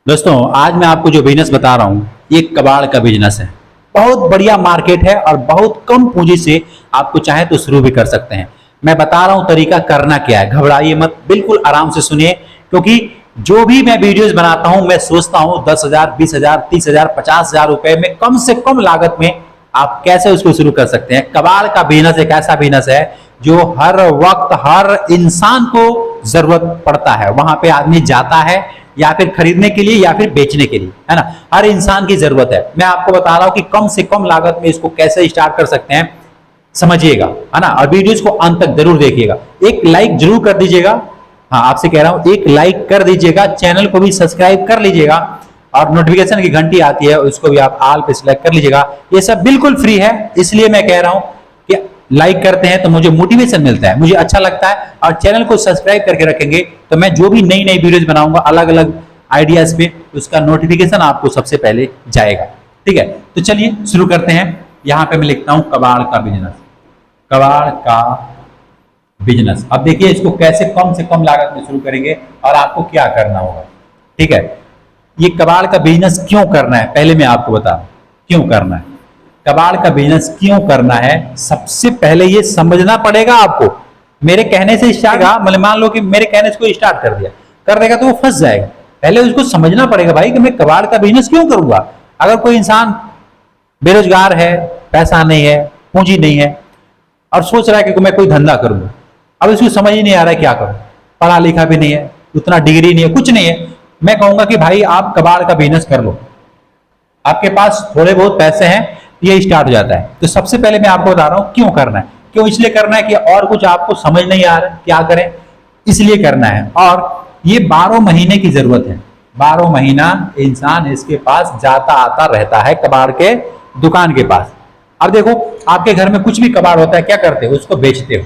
दोस्तों आज मैं आपको जो बिजनेस बता रहा हूँ ये कबाड़ का बिजनेस है। बहुत बढ़िया मार्केट है और बहुत कम पूंजी से आपको चाहे तो शुरू भी कर सकते हैं। मैं बता रहा हूँ तरीका करना क्या है, घबराइए मत, बिल्कुल आराम से सुनिए। क्योंकि जो भी मैं वीडियोस बनाता हूँ मैं सोचता हूँ 10,000, 20,000, 30,000, 50,000 रुपए में कम से कम लागत में आप कैसे उसको शुरू कर सकते हैं। कबाड़ का बिजनेस एक ऐसा बिजनेस है जो हर वक्त हर इंसान को जरूरत पड़ता है। वहां पे आदमी जाता है या फिर खरीदने के लिए या फिर बेचने के लिए, है ना। हर इंसान की जरूरत है। मैं आपको बता रहा हूं कि कम से कम लागत में इसको कैसे स्टार्ट कर सकते हैं, समझिएगा, है ना। और वीडियोस को अंत तक जरूर देखिएगा। एक लाइक जरूर कर दीजिएगा। हाँ, आपसे कह रहा हूं एक लाइक कर दीजिएगा, चैनल को भी सब्सक्राइब कर लीजिएगा और नोटिफिकेशन की घंटी आती है उसको भी आप ऑल पे सिलेक्ट कर लीजिएगा। ये सब बिल्कुल फ्री है, इसलिए मैं कह रहा हूं कि लाइक करते हैं तो मुझे मोटिवेशन मिलता है, मुझे अच्छा लगता है। और चैनल को सब्सक्राइब करके रखेंगे तो मैं जो भी नई नई वीडियोस बनाऊंगा अलग अलग आइडियाज पे, उसका नोटिफिकेशन आपको सबसे पहले जाएगा। ठीक है, तो चलिए शुरू करते हैं। यहां पे मैं लिखता हूं कबाड़ का बिजनेस, कबाड़ का बिजनेस। अब देखिए इसको कैसे कम से कम लागत में शुरू करेंगे और आपको क्या करना होगा। ठीक है, ये कबाड़ का बिजनेस क्यों करना है पहले मैं आपको बता दूं क्यों करना है। कबाड़ का बिजनेस क्यों करना है, सबसे पहले ये समझना पड़ेगा आपको। मेरे कहने से स्टार्ट, मतलब मान लो कि मेरे कहने से कोई स्टार्ट कर देगा तो वो फंस जाएगा। पहले उसको समझना पड़ेगा भाई कि मैं कबाड़ का बिजनेस क्यों करूंगा। अगर कोई इंसान बेरोजगार है, पैसा नहीं है, पूंजी नहीं है और सोच रहा है कि मैं कोई धंधा करूंगा, अब इसको समझ ही नहीं आ रहा है क्या करूं, पढ़ा लिखा भी नहीं है, उतना डिग्री नहीं है, कुछ नहीं है, मैं कहूंगा कि भाई आप कबाड़ का बिजनेस कर लो। आपके पास थोड़े बहुत पैसे हैं, ये स्टार्ट हो जाता है। तो सबसे पहले मैं आपको बता रहा हूं क्यों करना है। क्यों इसलिए करना है कि और कुछ आपको समझ नहीं आ रहा है क्या करें, इसलिए करना है। और ये 12 महीने की जरूरत है। 12 महीना इंसान इसके पास जाता आता रहता है, कबाड़ के दुकान के पास। अब देखो आपके घर में कुछ भी कबाड़ होता है, क्या करते हो, उसको बेचते हो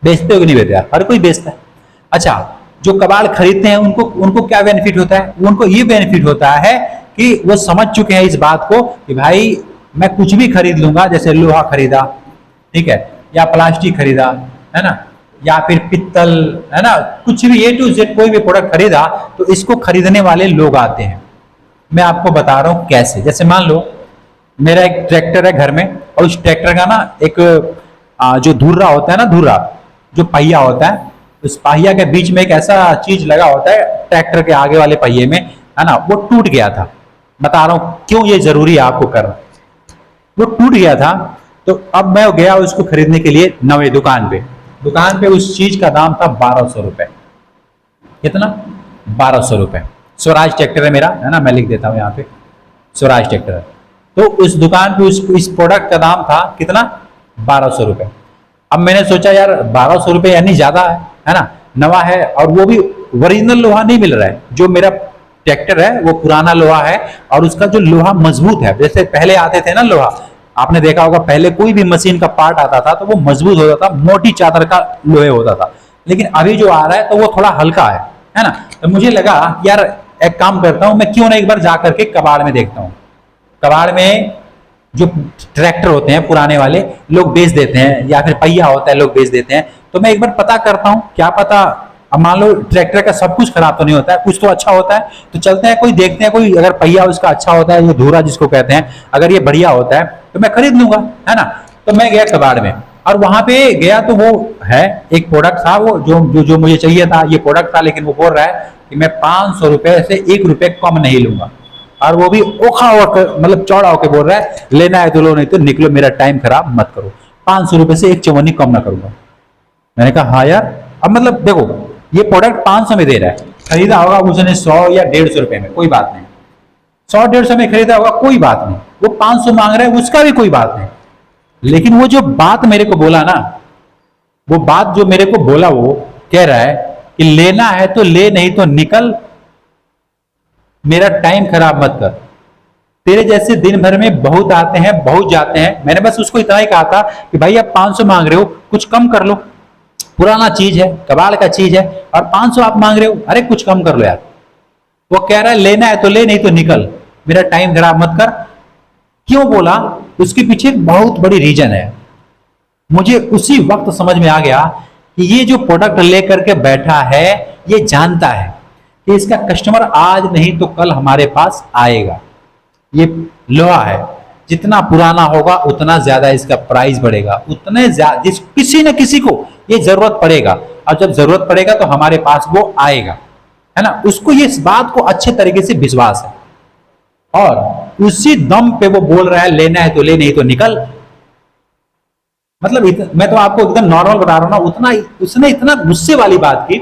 कि नहीं बेचते? हर कोई बेचता है। अच्छा, जो कबाड़ खरीदते हैं उनको क्या बेनिफिट होता है? उनको ये बेनिफिट होता है कि वो समझ चुके हैं इस बात को कि भाई मैं कुछ भी खरीद लूंगा, जैसे लोहा खरीदा, ठीक है, या प्लास्टिक खरीदा, है ना, या फिर पित्तल, है ना, कुछ भी A to Z कोई भी प्रोडक्ट खरीदा तो इसको खरीदने वाले लोग आते हैं। मैं आपको बता रहा हूं कैसे। जैसे मान लो मेरा एक ट्रैक्टर है घर में और उस ट्रैक्टर का ना एक जो धुर्रा होता है ना, धुर्रा जो पहिया होता है, उस पहिया के बीच में एक ऐसा चीज लगा होता है ट्रैक्टर के आगे वाले पहिए में, है ना, वो टूट गया था। बता रहा हूं क्यों ये जरूरी है आपको करना। वो टूट गया था तो अब मैं गया उसको खरीदने के लिए नवे दुकान पे उस चीज का दाम था 1200 रुपए। कितना? 1200 रुपए। स्वराज ट्रैक्टर है मेरा, है ना, मैं लिख देता हूं यहाँ पे, स्वराज ट्रैक्टर है। तो उस दुकान पे इस प्रोडक्ट का दाम था कितना? 1200 रुपए। अब मैंने सोचा यार 1200 रुपए यानी ज्यादा है ना, नवा है और वो भी ओरिजिनल लोहा नहीं मिल रहा है। जो मेरा ट्रैक्टर है वो पुराना लोहा है और उसका जो लोहा मजबूत है। जैसे पहले आते थे ना लोहा, आपने देखा होगा पहले कोई भी मशीन का पार्ट आता था तो वो मजबूत होता था, मोटी चादर का लोहे होता था। लेकिन अभी जो आ रहा है तो वो थोड़ा हल्का है ना। तो मुझे लगा यार एक काम करता हूं, मैं क्यों ना एक बार जा करके कबाड़ में देखता हूं। कबाड़ में जो ट्रैक्टर होते हैं पुराने वाले लोग बेच देते हैं, या फिर पहिया होता है लोग बेच देते हैं। तो मैं एक बार पता करता हूं, क्या पता, अब मान लो ट्रैक्टर का सब कुछ खराब तो नहीं होता है, कुछ तो अच्छा होता है। तो चलते हैं, कोई देखते हैं, कोई अगर पहिया उसका अच्छा होता है, ये धूरा जिसको कहते हैं, अगर ये बढ़िया होता है तो मैं खरीद लूंगा, है ना। तो मैं गया कबाड़ में और वहां पे गया तो वो है एक प्रोडक्ट था, वो जो मुझे चाहिए था ये प्रोडक्ट था। लेकिन वो बोल रहा है कि मैं 500 रुपए से 1 रुपए कम नहीं लूंगा, और वो भी ओखा होकर, मतलब चौड़ा होकर बोल रहा है लेना है तो लो, नहीं तो निकलो, मेरा टाइम खराब मत करो, 500 रुपए से एक चवन्नी कम ना करूंगा। मैंने कहा हाँ यार, अब मतलब देखो ये प्रोडक्ट 500 में दे रहा है, खरीदा होगा उसने 100 या 150 रुपए में, कोई बात नहीं, 100-150 में खरीदा होगा, कोई बात नहीं, वो 500 मांग रहा है, उसका भी कोई बात नहीं। लेकिन वो जो बात मेरे को बोला ना, वो बात जो मेरे को बोला, वो कह रहा है कि लेना है तो ले, नहीं तो निकल, मेरा टाइम खराब मत कर। तेरे जैसे दिन भर में बहुत आते हैं बहुत जाते हैं। मैंने बस उसको इतना ही कहा था कि भाई आप 500 मांग रहे हो, कुछ कम कर लो, पुराना चीज है, कबाड़ का चीज है और 500 आप मांग रहे हो, अरे कुछ कम कर लो यार। वो कह रहा है लेना है तो ले, नहीं तो निकल, मेरा टाइम खराब मत कर। क्यों बोला, उसके पीछे बहुत बड़ी रीजन है। मुझे उसी वक्त समझ में आ गया कि ये जो प्रोडक्ट लेकर के बैठा है ये जानता है कि इसका कस्टमर आज नहीं तो कल हमारे पास आएगा। ये लोहा है, जितना पुराना होगा उतना ज्यादा इसका प्राइस बढ़ेगा, उतने ज्यादा किसी न किसी को ये जरूरत पड़ेगा, और जब जरूरत पड़ेगा तो हमारे पास वो आएगा, है ना। उसको ये इस बात को अच्छे तरीके से विश्वास है, और उसी दम पे वो बोल रहा है लेना है तो ले, नहीं तो निकल। मतलब मैं तो आपको एकदम नॉर्मल बता रहा हूं ना, उतना उसने इतना गुस्से वाली बात की,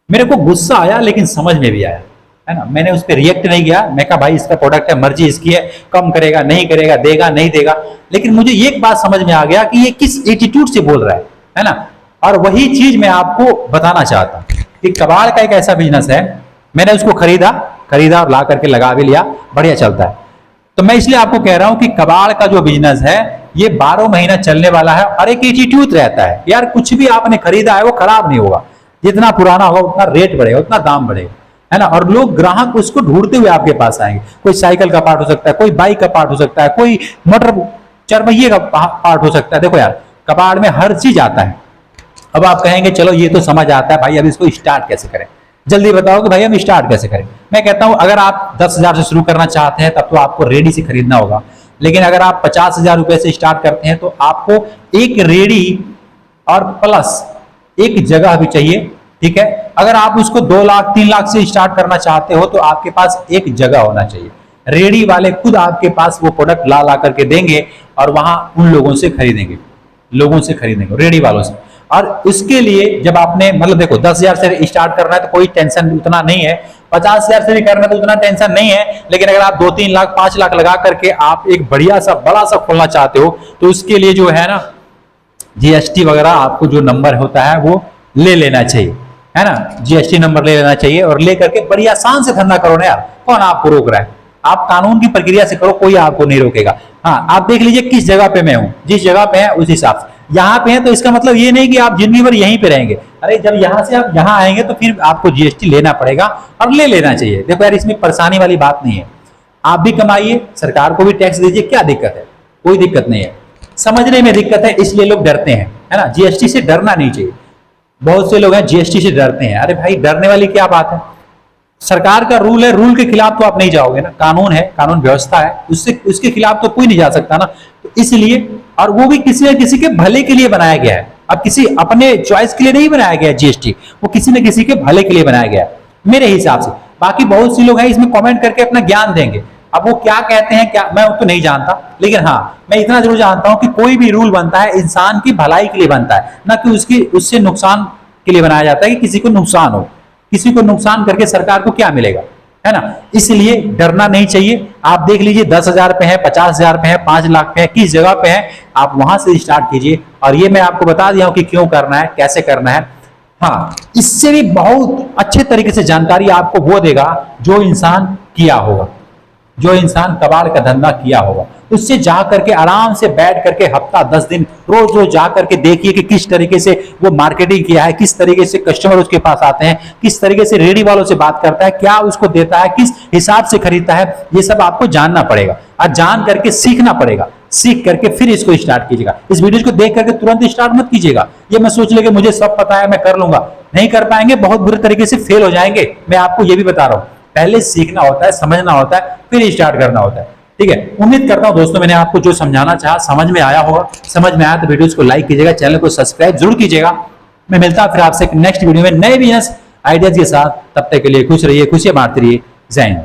मेरे को गुस्सा आया लेकिन समझ में भी आया, है ना। मैंने उस पर रिएक्ट नहीं किया, मैं कहा भाई इसका प्रोडक्ट है, मर्जी इसकी है, कम करेगा नहीं करेगा, देगा नहीं देगा। लेकिन मुझे एक बात समझ में आ गया कि ये किस एटीट्यूड से बोल रहा है ना। और वही चीज मैं आपको बताना चाहता कि कबाड़ का एक ऐसा बिजनेस है, मैंने उसको खरीदा और ला करके लगा भी लिया, बढ़िया चलता है। तो मैं इसलिए आपको कह रहा हूं कि कबाड़ का जो बिजनेस है ये 12 महीना चलने वाला है, और एक एटीट्यूड रहता है यार, कुछ भी आपने खरीदा है वो खराब नहीं होगा, जितना पुराना होगा उतना रेट बढ़ेगा, उतना दाम बढ़ेगा, है ना। और लोग ग्राहक उसको ढूंढते हुए आपके पास आएंगे। कोई साइकिल का पार्ट हो सकता है, कोई बाइक का पार्ट हो सकता है, कोई मोटर चरपहिए का पार्ट हो सकता है। देखो यार, कबाड़ में हर चीज आता है। अब आप कहेंगे चलो ये तो समझ आता है भाई, अब इसको स्टार्ट कैसे करें, जल्दी बताओ कि भाई हम स्टार्ट कैसे करें। मैं कहता हूं अगर आप 10,000 से शुरू करना चाहते हैं तब तो आपको रेडी से खरीदना होगा, लेकिन अगर आप 50,000 रुपए से स्टार्ट करते हैं तो आपको एक रेडी और प्लस एक जगह भी चाहिए, ठीक है। अगर आप उसको 2 लाख 3 लाख से स्टार्ट करना चाहते हो तो आपके पास एक जगह होना चाहिए। रेडी वाले खुद आपके पास वो प्रोडक्ट ला करके देंगे, और वहां उन लोगों से खरीदेंगे, रेडी वालों से। और उसके लिए जब आपने मतलब देखो 10,000 से स्टार्ट करना है तो कोई टेंशन उतना नहीं है, 50,000 से भी करना है तो उतना टेंशन नहीं है। लेकिन अगर आप 2-3 लाख 5 लाख लगा करके आप एक बढ़िया सा बड़ा सा खोलना चाहते हो तो उसके लिए जो है ना जीएसटी वगैरह आपको जो नंबर होता है वो ले लेना चाहिए, है ना। जीएसटी नंबर ले लेना चाहिए और ले करके बड़ी आसान से धंधा करो ना यार, कौन आपको रोक रहा है। आप कानून की प्रक्रिया से करो, कोई आपको नहीं रोकेगा। हाँ, आप देख लीजिए किस जगह पे मैं हूं, जिस जगह पे है उस हिसाब से। यहाँ पे है तो इसका मतलब ये नहीं कि आप जिंदगी भर यहीं पे रहेंगे। अरे जब यहाँ से आप यहाँ आएंगे तो फिर आपको जीएसटी लेना पड़ेगा और ले लेना चाहिए। देखो यार, इसमें परेशानी वाली बात नहीं है, आप भी कमाइए, सरकार को भी टैक्स दीजिए, क्या दिक्कत है, कोई दिक्कत नहीं है। समझने में दिक्कत है इसलिए लोग डरते हैं, है ना। जीएसटी से डरना नहीं चाहिए। बहुत से लोग हैं जीएसटी से डरते हैं, अरे भाई डरने वाली क्या बात है। सरकार का रूल है, रूल के खिलाफ तो आप नहीं जाओगे ना, कानून है, कानून व्यवस्था है, उसके खिलाफ तो कोई नहीं जा सकता ना। तो इसलिए, और वो भी किसी न किसी के भले के लिए बनाया गया है। अब किसी अपने चॉइस के लिए नहीं बनाया गया है जीएसटी, वो किसी न किसी के भले के लिए बनाया गया है मेरे हिसाब से। बाकी बहुत सी लोग हैं इसमें कमेंट करके अपना ज्ञान देंगे, अब वो क्या कहते हैं क्या मैं तो नहीं जानता, लेकिन हाँ मैं इतना जरूर जानता हूं कि कोई भी रूल बनता है इंसान की भलाई के लिए बनता है, ना कि उससे नुकसान के लिए बनाया जाता है कि किसी को नुकसान हो। किसी को नुकसान करके सरकार को क्या मिलेगा, है ना। इसलिए डरना नहीं चाहिए। आप देख लीजिए 10,000 पे है, 50,000 पे है, 5 लाख पे है, किस जगह पे है, आप वहां से स्टार्ट कीजिए। और ये मैं आपको बता दिया हूं कि क्यों करना है, कैसे करना है। हाँ, इससे भी बहुत अच्छे तरीके से जानकारी आपको वो देगा जो इंसान किया होगा, जो इंसान कबाड़ का धंधा किया होगा। उससे जा करके आराम से बैठ करके हफ्ता 10 दिन रोज रोज जा करके देखिए कि किस तरीके से वो मार्केटिंग किया है, किस तरीके से कस्टमर उसके पास आते हैं, किस तरीके से रेडी वालों से बात करता है, क्या उसको देता है, किस हिसाब से खरीदता है। ये सब आपको जानना पड़ेगा और जान करके सीखना पड़ेगा। सीख करके फिर इसको स्टार्ट कीजिएगा। इस वीडियो को देख करके तुरंत स्टार्ट मत कीजिएगा। ये मैं सोच ले कि मुझे सब पता है मैं कर लूंगा, नहीं कर पाएंगे, बहुत बुरे तरीके से फेल हो जाएंगे। मैं आपको ये भी बता रहा हूं, पहले सीखना होता है, समझना होता है, फिर स्टार्ट करना होता है। ठीक है, उम्मीद करता हूं दोस्तों मैंने आपको जो समझाना चाहा समझ में आया होगा। समझ में आया तो वीडियोस को लाइक कीजिएगा, चैनल को सब्सक्राइब जरूर कीजिएगा। मैं मिलता हूं फिर आपसे नेक्स्ट वीडियो में नए बिजनेस आइडियाज के साथ। तब तक के लिए खुश रहिए, खुशियां बांटते रहिए। जय हिंद।